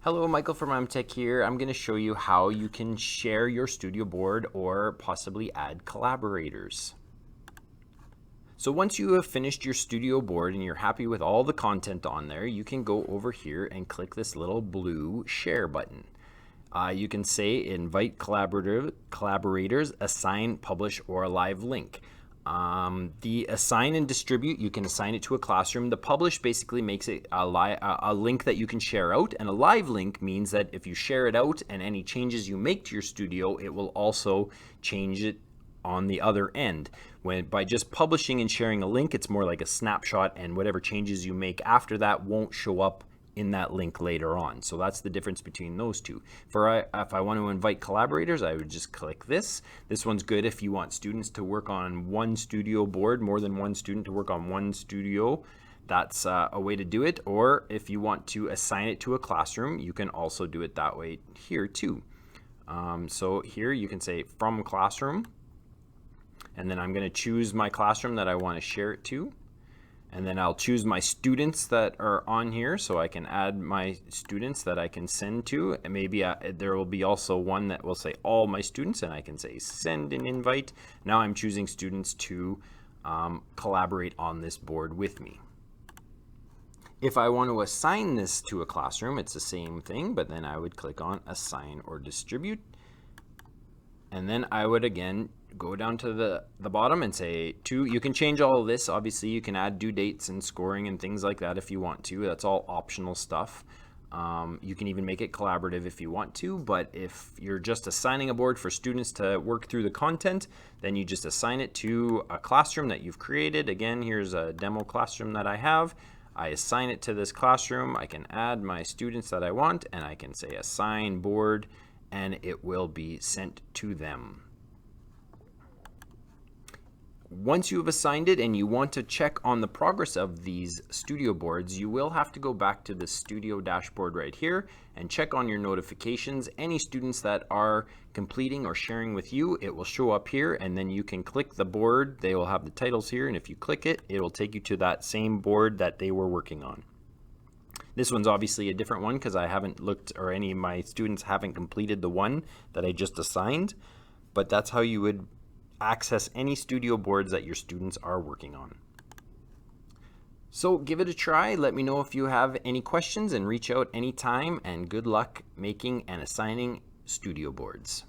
Hello, Michael from MTech here. I'm going to show you how you can share your studio board or possibly add collaborators. So once you have finished your studio board and you're happy with all the content on there, you can go over here and click this little blue share button. You can say invite collaborators, assign, publish, or a live link. The assign and distribute, you can assign it to a classroom. The publish basically makes it a link that you can share out, and a live link means that if you share it out and any changes you make to your studio, it will also change it on the other end. By just publishing and sharing a link, it's more like a snapshot, and whatever changes you make after that won't show up in that link later on. So that's the difference between those two. If I want to invite collaborators, I would just click this. This one's good if you want students to work on one studio board, more than one student to work on one studio. That's a way to do it. Or if you want to assign it to a classroom, you can also do it that way here too. So here you can say from classroom, and then I'm going to choose my classroom that I want to share it to. And then I'll choose my students that are on here, so I can add my students that I can send to. And maybe there will be also one that will say all my students, and I can say send an invite. Now I'm choosing students to collaborate on this board with me. If I want to assign this to a classroom, it's the same thing, but then I would click on assign or distribute. And then I would again go down to the bottom and say you can change all of this. Obviously you can add due dates and scoring and things like that if you want to. That's all optional stuff. You can even make it collaborative if you want to, but if you're just assigning a board for students to work through the content, then you just assign it to a classroom that you've created. Again, here's a demo classroom that I have. I assign it to this classroom. I can add my students that I want, and I can say assign board, and it will be sent to them. Once you have assigned it and you want to check on the progress of these studio boards, you will have to go back to the studio dashboard right here and check on your notifications. Any students that are completing or sharing with you, it will show up here, and then you can click the board. They will have the titles here, and if you click it, it will take you to that same board that they were working on. This one's obviously a different one because I haven't looked, or any of my students haven't completed the one that I just assigned, but that's how you would access any studio boards that your students are working on. So give it a try. Let me know if you have any questions and reach out anytime, and good luck making and assigning studio boards.